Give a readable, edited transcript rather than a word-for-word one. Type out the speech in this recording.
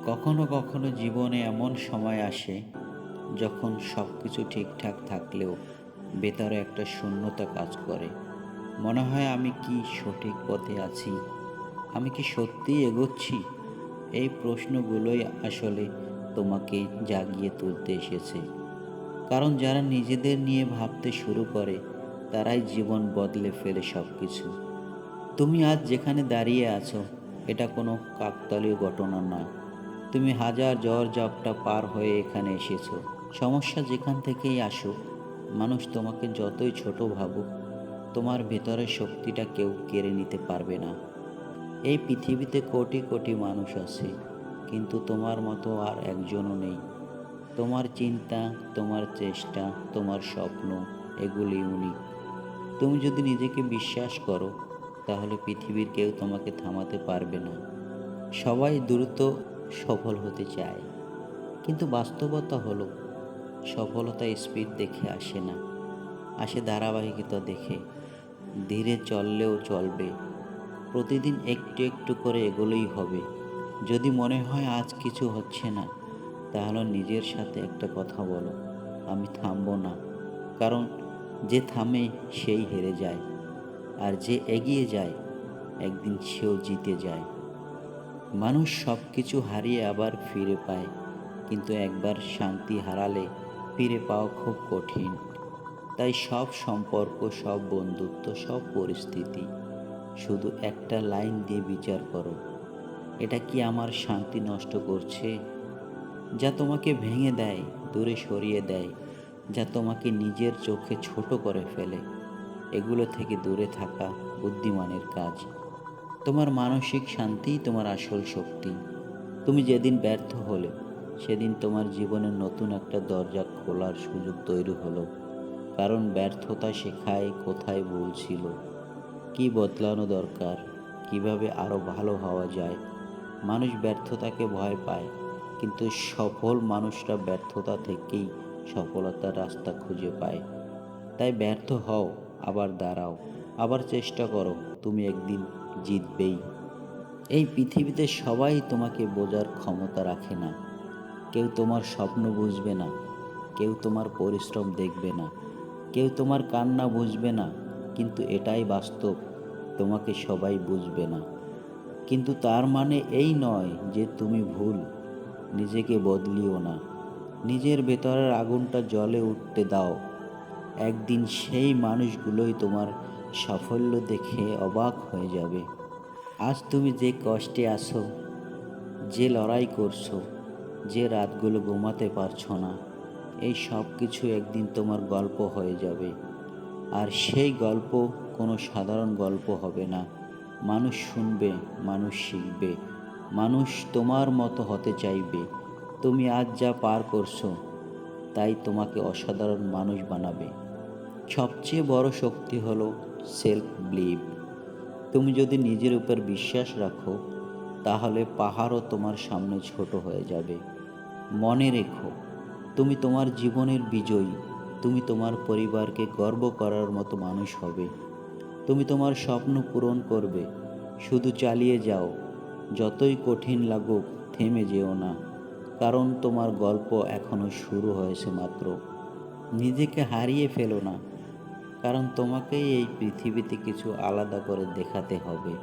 কখনো কখনো জীবনে এমন সময় আসে যখন সব কিছু ঠিকঠাক থাকলেও ভেতরে একটা শূন্যতা কাজ করে। মনে হয় আমি কি সঠিক পথে আছি? আমি কি সত্যিই এগোচ্ছি? এই প্রশ্নগুলোই আসলে তোমাকে জাগিয়ে তুলতে এসেছে। কারণ যারা নিজেদের নিয়ে ভাবতে শুরু করে তারাই জীবন বদলে ফেলে সব কিছু। তুমি আজ যেখানে দাঁড়িয়ে আছো এটা কোনো কাকতালীয় ঘটনা নয়। তুমি হাজার ঝড়-ঝাপটা পার হয়ে এখানে এসেছো। সমস্যা যেখান থেকেই আসুক, মানুষ তোমাকে যতই ছোট ভাবুক, তোমার ভেতরের শক্তিটা কেউ কেড়ে নিতে পারবে না। এই পৃথিবীতে কোটি কোটি মানুষ আছে, কিন্তু তোমার মতো আর একজনও নেই। তোমার চিন্তা, তোমার চেষ্টা, তোমার স্বপ্ন, এগুলি ইউনিক। তুমি যদি নিজেকে বিশ্বাস করো, তাহলে পৃথিবীর কেউ তোমাকে থামাতে পারবে না। সবাই দ্রুত সফল হতে চায়, কিন্তু বাস্তবতা হলো সফলতা স্পিড দেখে আসে না, আসে ধারাবাহিকতা দেখে। ধীরে চললেও চলবে, প্রতিদিন একটু একটু করে এগোলেই হবে। যদি মনে হয় আজ কিছু হচ্ছে না, তাহলে নিজের সাথে একটা কথা বলো, আমি থামবো না। কারণ যে থামে সেই হেরে যায়, আর যে এগিয়ে যায় একদিন সেও জিতে যায়। মানুষ সব কিছু হারিয়ে আবার ফিরে পায়, কিন্তু একবার শান্তি হারালে ফিরে পাওয়া খুব কঠিন। তাই সব সম্পর্ক, সব বন্ধুত্ব, সব পরিস্থিতি শুধু একটা লাইন দিয়ে বিচার করো, এটা কি আমার শান্তি নষ্ট করছে? যা তোমাকে ভেঙে দেয়, দূরে সরিয়ে দেয়, যা তোমাকে নিজের চোখে ছোট করে ফেলে, এগুলো থেকে দূরে থাকা বুদ্ধিমানের কাজ। তোমার মানসিক শান্তিই তোমার আসল শক্তি। তুমি যেদিন ব্যর্থ হলে, সেদিন তোমার জীবনের নতুন একটা দরজা খোলার সুযোগ তৈরি হলো। কারণ ব্যর্থতা শেখায় কোথায় ভুল ছিল, কী বদলানো দরকার, কিভাবে আরও ভালো হওয়া যায়। মানুষ ব্যর্থতাকে ভয় পায়, কিন্তু সফল মানুষরা ব্যর্থতা থেকেই সফলতার রাস্তা খুঁজে পায়। তাই ব্যর্থ হও, আবার দাঁড়াও, আবার চেষ্টা করো, তুমি একদিন জিতবেই। এই পৃথিবীতে সবাই তোমাকে বোঝার ক্ষমতা রাখে না। কেউ তোমার স্বপ্ন বুঝবে না, কেউ তোমার পরিশ্রম দেখবে না, কেউ তোমার কান্না বুঝবে না। কিন্তু এটাই বাস্তব, তোমাকে সবাই বুঝবে না। কিন্তু তার মানে এই নয় যে তুমি ভুল। নিজেকে বদলিও না, নিজের ভেতরের আগুনটা জ্বলে উঠতে দাও। একদিন সেই মানুষগুলোই তোমার সাফল্য দেখে অবাক হয়ে যাবে। আজ তুমি যে কষ্টে আছো, যে লড়াই করছো, যে রাতগুলো ঘুমাতে পারছো না, এই সব কিছু একদিন তোমার গল্প হয়ে যাবে। আর সেই গল্প কোনো সাধারণ গল্প হবে না। মানুষ শুনবে, মানুষ শিখবে, মানুষ তোমার মতো হতে চাইবে। তুমি আজ যা পার করছো, তাই তোমাকে অসাধারণ মানুষ বানাবে। সবচেয়ে বড় শক্তি হলো সেলফ বিলিভ। তুমি যদি নিজের উপর বিশ্বাস রাখো, তাহলে পাহাড়ও তোমার সামনে ছোট হয়ে যাবে। মনে রেখো, তুমি তোমার জীবনের বিজয়ী। তুমি তোমার পরিবারকে গর্ব করার মতো মানুষ হবে। তুমি তোমার স্বপ্ন পূরণ করবে। শুধু চালিয়ে যাও, যতই কঠিন লাগুক থেমে যেও না। কারণ তোমার গল্প এখনো শুরু হয়েছে মাত্র। নিজেকে হারিয়ে ফেলো না, কারণ তোমাকেই এই পৃথিবীতে কিছু আলাদা করে দেখাতে হবে।